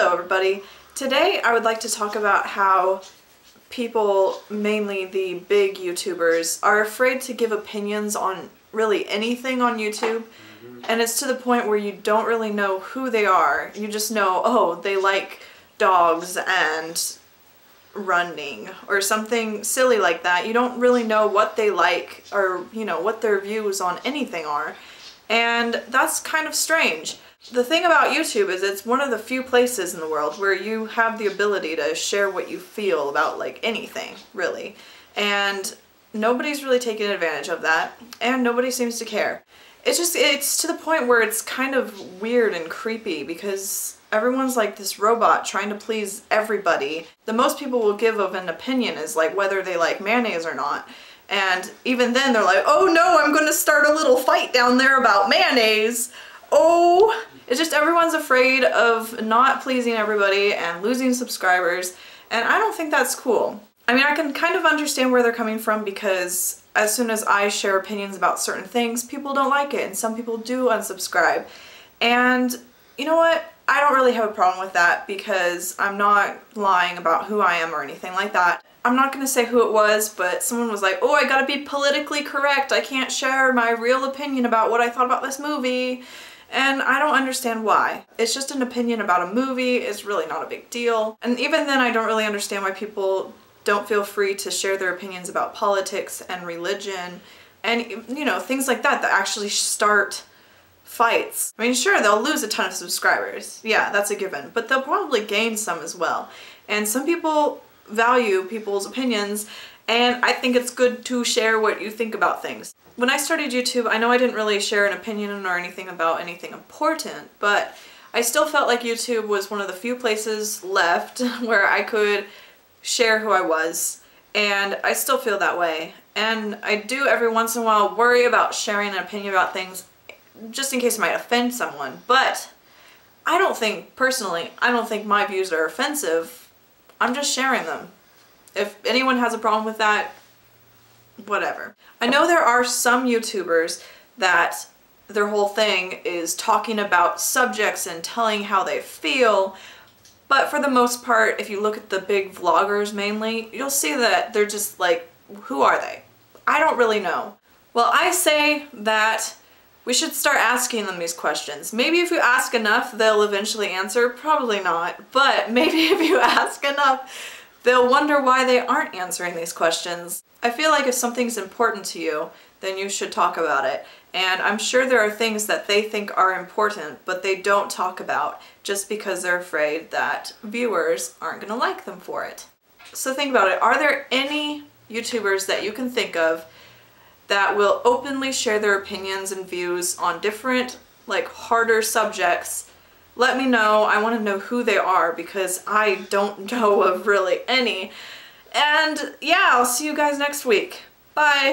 Hello everybody. Today I would like to talk about how people, mainly the big YouTubers, are afraid to give opinions on really anything on YouTube. And it's to the point where you don't really know who they are. You just know, oh, they like dogs and running or something silly like that. You don't really know what they like or, you know, what their views on anything are. And that's kind of strange. The thing about YouTube is it's one of the few places in the world where you have the ability to share what you feel about like anything, really. And nobody's really taking advantage of that, and nobody seems to care. It's to the point where it's kind of weird and creepy because everyone's like this robot trying to please everybody. The most people will give of an opinion is like whether they like mayonnaise or not. And even then they're like, oh no, I'm gonna start a little fight down there about mayonnaise. Oh, it's just everyone's afraid of not pleasing everybody and losing subscribers, and I don't think that's cool. I mean, I can kind of understand where they're coming from because as soon as I share opinions about certain things, people don't like it, and some people do unsubscribe. And you know what? I don't really have a problem with that because I'm not lying about who I am or anything like that. I'm not gonna say who it was, but someone was like, oh, I gotta be politically correct. I can't share my real opinion about what I thought about this movie. And I don't understand why. It's just an opinion about a movie. It's really not a big deal. And even then, I don't really understand why people don't feel free to share their opinions about politics and religion and, you know, things like that that actually start fights. I mean, sure, they'll lose a ton of subscribers. Yeah, that's a given. But they'll probably gain some as well. And some people value people's opinions, and I think it's good to share what you think about things. When I started YouTube, I know I didn't really share an opinion or anything about anything important, but I still felt like YouTube was one of the few places left where I could share who I was, and I still feel that way. And I do every once in a while worry about sharing an opinion about things just in case it might offend someone, but I don't think, personally, I don't think my views are offensive. I'm just sharing them. If anyone has a problem with that, whatever. I know there are some YouTubers that their whole thing is talking about subjects and telling how they feel, but for the most part, if you look at the big vloggers mainly, you'll see that they're just like, who are they? I don't really know. Well, I say that we should start asking them these questions. Maybe if you ask enough, they'll eventually answer. Probably not, but maybe if you ask enough, they'll wonder why they aren't answering these questions. I feel like if something's important to you, then you should talk about it. And I'm sure there are things that they think are important, but they don't talk about just because they're afraid that viewers aren't gonna like them for it. So think about it. Are there any YouTubers that you can think of that will openly share their opinions and views on different, like, harder subjects? Let me know. I want to know who they are because I don't know of really any. And yeah, I'll see you guys next week. Bye!